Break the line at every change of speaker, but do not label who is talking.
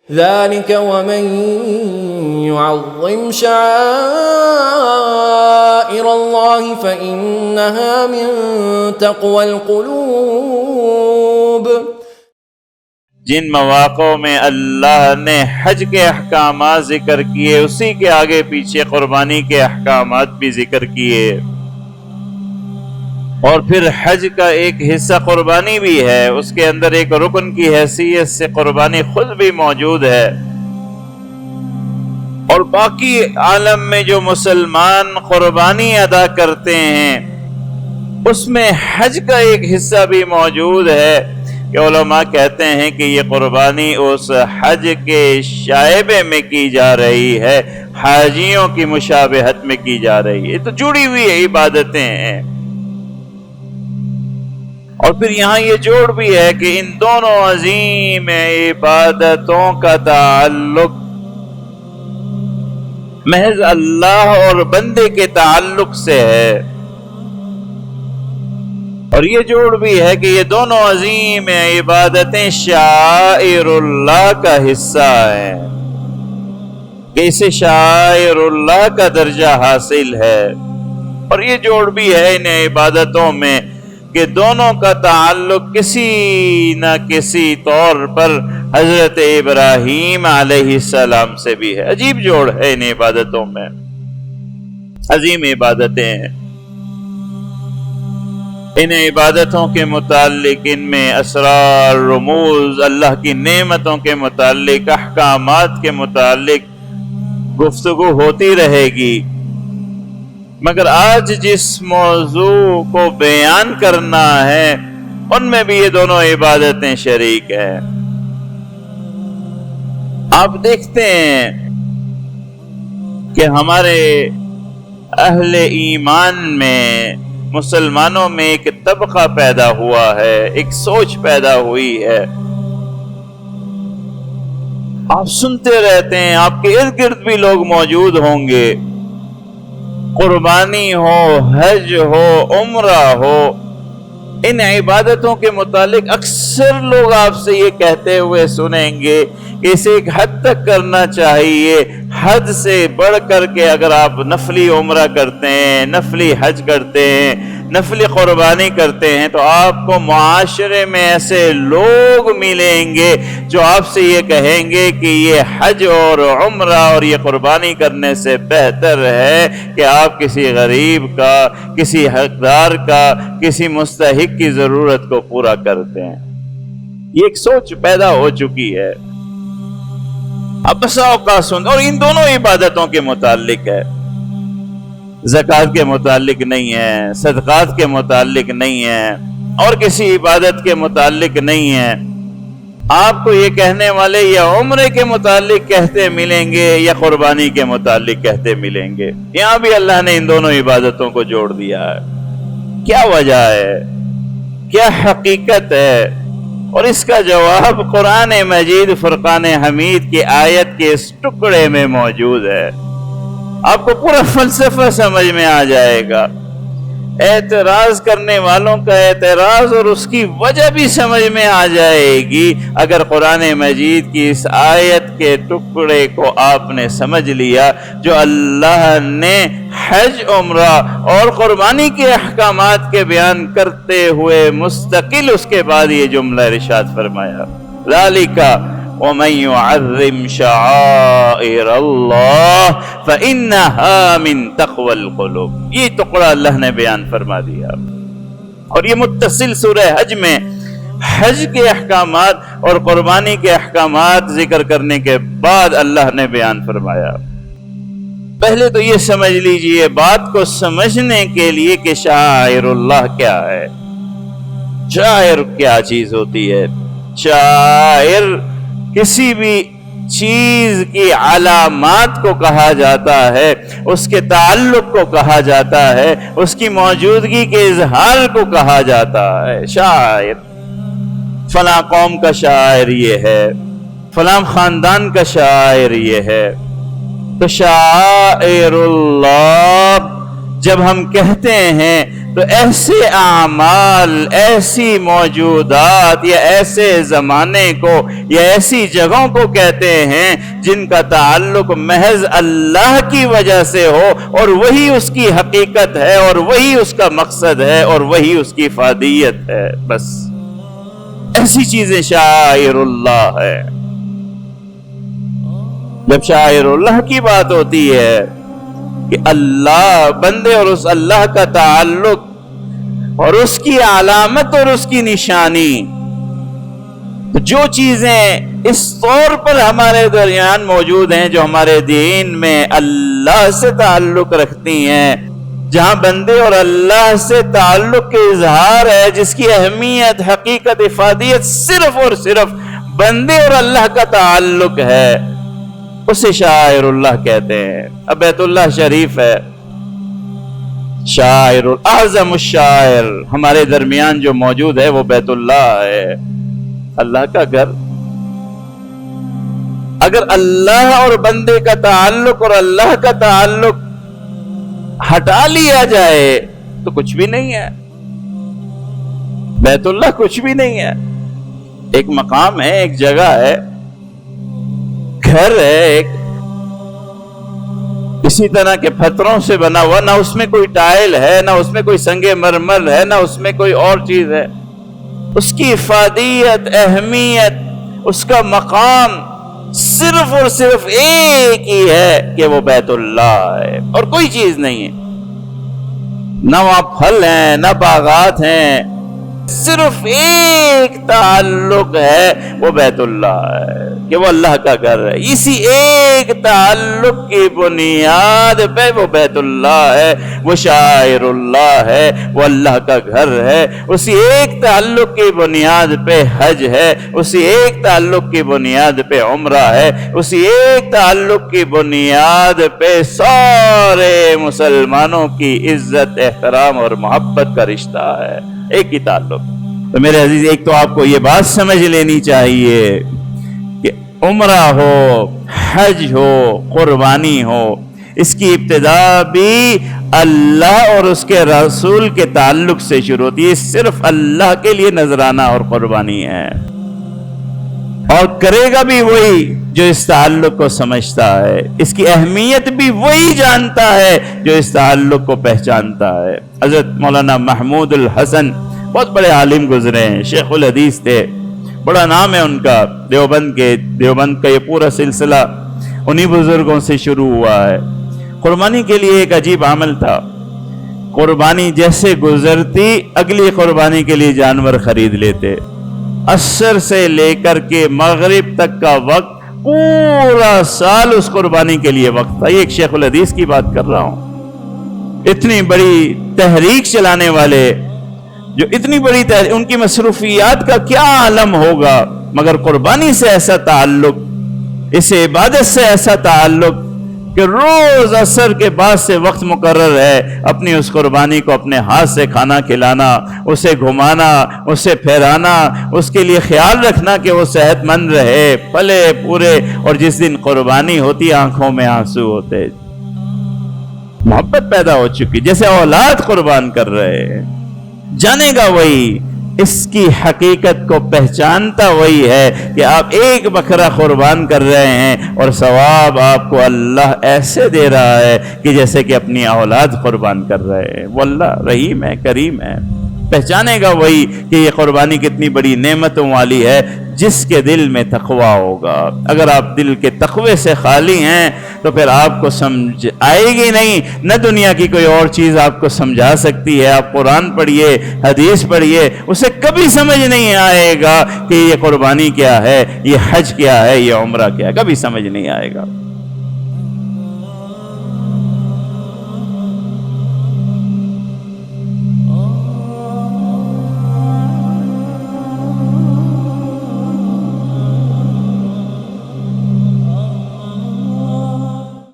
ذلك ومن يعظم شعائر الله فإنها من تقوى القلوب۔
جن مواقعوں میں اللہ نے حج کے احکامات ذکر کیے، اسی کے آگے پیچھے قربانی کے احکامات بھی ذکر کیے، اور پھر حج کا ایک حصہ قربانی بھی ہے، اس کے اندر ایک رکن کی حیثیت سے قربانی خود بھی موجود ہے، اور باقی عالم میں جو مسلمان قربانی ادا کرتے ہیں اس میں حج کا ایک حصہ بھی موجود ہے، کہ علماء کہتے ہیں کہ یہ قربانی اس حج کے شائبے میں کی جا رہی ہے، حاجیوں کی مشابہت میں کی جا رہی ہے، تو جڑی ہوئی عبادتیں ہیں۔ اور پھر یہاں یہ جوڑ بھی ہے کہ ان دونوں عظیم عبادتوں کا تعلق محض اللہ اور بندے کے تعلق سے ہے، اور یہ جوڑ بھی ہے کہ یہ دونوں عظیم عبادتیں شعائر اللہ کا حصہ ہیں، کہ اسے شعائر اللہ کا درجہ حاصل ہے، اور یہ جوڑ بھی ہے ان عبادتوں میں کہ دونوں کا تعلق کسی نہ کسی طور پر حضرت ابراہیم علیہ السلام سے بھی ہے۔ عجیب جوڑ ہے ان عبادتوں میں، عظیم عبادتیں ہیں۔ ان عبادتوں کے متعلق، ان میں اسرار، رموز، اللہ کی نعمتوں کے متعلق، احکامات کے متعلق گفتگو ہوتی رہے گی، مگر آج جس موضوع کو بیان کرنا ہے ان میں بھی یہ دونوں عبادتیں شریک ہیں۔ آپ دیکھتے ہیں کہ ہمارے اہل ایمان میں، مسلمانوں میں ایک طبقہ پیدا ہوا ہے، ایک سوچ پیدا ہوئی ہے۔ آپ سنتے رہتے ہیں، آپ کے ارد گرد بھی لوگ موجود ہوں گے، قربانی ہو، حج ہو، عمرہ ہو، ان عبادتوں کے متعلق اکثر لوگ آپ سے یہ کہتے ہوئے سنیں گے کہ اسے ایک حد تک کرنا چاہیے، حد سے بڑھ کر کے اگر آپ نفلی عمرہ کرتے ہیں، نفلی حج کرتے ہیں، نفلی قربانی کرتے ہیں تو آپ کو معاشرے میں ایسے لوگ ملیں گے جو آپ سے یہ کہیں گے کہ یہ حج اور عمرہ اور یہ قربانی کرنے سے بہتر ہے کہ آپ کسی غریب کا، کسی حقدار کا، کسی مستحق کی ضرورت کو پورا کرتے ہیں۔ یہ ایک سوچ پیدا ہو چکی ہے۔ اب بسا اوقات سن، اور ان دونوں عبادتوں کے متعلق ہے، زکوٰۃ کے متعلق نہیں ہے، صدقات کے متعلق نہیں ہے، اور کسی عبادت کے متعلق نہیں ہے۔ آپ کو یہ کہنے والے یا عمرے کے متعلق کہتے ملیں گے یا قربانی کے متعلق کہتے ملیں گے۔ یہاں بھی اللہ نے ان دونوں عبادتوں کو جوڑ دیا ہے۔ کیا وجہ ہے؟ کیا حقیقت ہے؟ اور اس کا جواب قرآن مجید فرقان حمید کی آیت کے اس ٹکڑے میں موجود ہے۔ آپ کو پورا فلسفہ سمجھ میں آ جائے گا، اعتراض کرنے والوں کا اعتراض اور اس کی وجہ بھی سمجھ میں آ جائے گی اگر قرآن مجید کی اس آیت کے ٹکڑے کو آپ نے سمجھ لیا جو اللہ نے حج، عمرہ اور قربانی کے احکامات کے بیان کرتے ہوئے مستقل اس کے بعد یہ جملہ ارشاد فرمایا، ذالک وَمَن يُعَظِّمْ شَعَائِرَ اللَّهِ فَإِنَّهَا مِن تَقْوَى الْقُلُوبِ۔ یہ ٹکڑا اللہ نے بیان فرما دیا، اور یہ متصل سورہ حج میں حج کے احکامات اور قربانی کے احکامات ذکر کرنے کے بعد اللہ نے بیان فرمایا۔ پہلے تو یہ سمجھ لیجئے بات کو سمجھنے کے لیے کہ شعائر اللہ کیا ہے۔ شعائر کیا چیز ہوتی ہے؟ شعائر کسی بھی چیز کی علامات کو کہا جاتا ہے، اس کے تعلق کو کہا جاتا ہے، اس کی موجودگی کے اظہار کو کہا جاتا ہے۔ شاعر فلاں قوم کا شاعر یہ ہے، فلاں خاندان کا شاعر یہ ہے۔ تو شاعر اللہ جب ہم کہتے ہیں تو ایسے اعمال، ایسی موجودات یا ایسے زمانے کو یا ایسی جگہوں کو کہتے ہیں جن کا تعلق محض اللہ کی وجہ سے ہو، اور وہی اس کی حقیقت ہے، اور وہی اس کا مقصد ہے، اور وہی اس کی افادیت ہے. بس ایسی چیزیں شاعر اللہ ہے. جب شاعر اللہ کی بات ہوتی ہے کہ اللہ، بندے اور اس اللہ کا تعلق اور اس کی علامت اور اس کی نشانی، تو جو چیزیں اس طور پر ہمارے درمیان موجود ہیں جو ہمارے دین میں اللہ سے تعلق رکھتی ہیں، جہاں بندے اور اللہ سے تعلق کے اظہار ہے، جس کی اہمیت، حقیقت، افادیت صرف اور صرف بندے اور اللہ کا تعلق ہے، اسے شاعر اللہ کہتے ہیں. اب بیت اللہ شریف ہے، شاعر اعظم الشاعر ہمارے درمیان جو موجود ہے وہ بیت اللہ ہے، اللہ کا گھر. اگر اللہ اور بندے کا تعلق اور اللہ کا تعلق ہٹا لیا جائے تو کچھ بھی نہیں ہے. بیت اللہ کچھ بھی نہیں ہے. ایک مقام ہے، ایک جگہ ہے، گھر ہے، ایک اسی طرح کے پتھروں سے بنا ہوا، نہ اس میں کوئی ٹائل ہے، نہ اس میں کوئی سنگ مرمر ہے، نہ اس میں کوئی اور چیز ہے. اس کی افادیت، اہمیت، اس کا مقام صرف اور صرف ایک ہی ہے کہ وہ بیت اللہ ہے، اور کوئی چیز نہیں ہے. نہ وہاں پھل ہیں، نہ باغات ہیں، صرف ایک تعلق ہے، وہ بیت اللہ ہے کہ وہ اللہ کا گھر ہے. اسی ایک تعلق کی بنیاد پہ وہ بیت اللہ ہے، وہ شاعر اللہ ہے، وہ اللہ کا گھر ہے. اسی ایک تعلق کی بنیاد پہ حج ہے، اسی ایک تعلق کی بنیاد پہ عمرہ ہے، اسی ایک تعلق کی بنیاد پہ سارے مسلمانوں کی عزت، احترام اور محبت کا رشتہ ہے. ایک ہی تعلق. تو میرے عزیز، ایک تو آپ کو یہ بات سمجھ لینی چاہیے کہ عمرہ ہو، حج ہو، قربانی ہو، اس کی ابتدا بھی اللہ اور اس کے رسول کے تعلق سے شروع ہوتی ہے. صرف اللہ کے لیے نذرانہ اور قربانی ہے، اور کرے گا بھی وہی جو اس تعلق کو سمجھتا ہے. اس کی اہمیت بھی وہی جانتا ہے جو اس تعلق کو پہچانتا ہے. حضرت مولانا محمود الحسن بہت بڑے عالم گزرے ہیں، شیخ الحدیث تھے، بڑا نام ہے ان کا. دیوبند کا یہ پورا سلسلہ انہی بزرگوں سے شروع ہوا ہے. قربانی کے لیے ایک عجیب عمل تھا. قربانی جیسے گزرتی، اگلی قربانی کے لیے جانور خرید لیتے. عصر سے لے کر کے مغرب تک کا وقت، پورا سال اس قربانی کے لیے وقت تھا. یہ ایک شیخ الحدیث کی بات کر رہا ہوں. اتنی بڑی تحریک چلانے والے، جو اتنی بڑی تحریک، ان کی مصروفیات کا کیا عالم ہوگا، مگر قربانی سے ایسا تعلق، اس عبادت سے ایسا تعلق کہ روز عصر کے بعد سے وقت مقرر ہے اپنی اس قربانی کو اپنے ہاتھ سے کھانا کھلانا، اسے گھمانا، اسے پھیرانا، اس کے لیے خیال رکھنا کہ وہ صحت مند رہے، پلے پورے. اور جس دن قربانی ہوتی آنکھوں میں آنسو ہوتے. محبت پیدا ہو چکی، جیسے اولاد قربان کر رہے ہیں. جانے گا وہی، اس کی حقیقت کو پہچانتا وہی ہے کہ آپ ایک بکرا قربان کر رہے ہیں اور ثواب آپ کو اللہ ایسے دے رہا ہے کہ جیسے کہ اپنی اولاد قربان کر رہے ہیں. وہ اللہ رحیم ہے، کریم ہے. پہچانے گا وہی کہ یہ قربانی کتنی بڑی نعمتوں والی ہے، جس کے دل میں تقویٰ ہوگا. اگر آپ دل کے تقوی سے خالی ہیں تو پھر آپ کو سمجھ آئے گی نہیں، نہ دنیا کی کوئی اور چیز آپ کو سمجھا سکتی ہے. آپ قرآن پڑھیے، حدیث پڑھیے، اسے کبھی سمجھ نہیں آئے گا کہ یہ قربانی کیا ہے، یہ حج کیا ہے، یہ عمرہ کیا ہے. کبھی سمجھ نہیں آئے گا.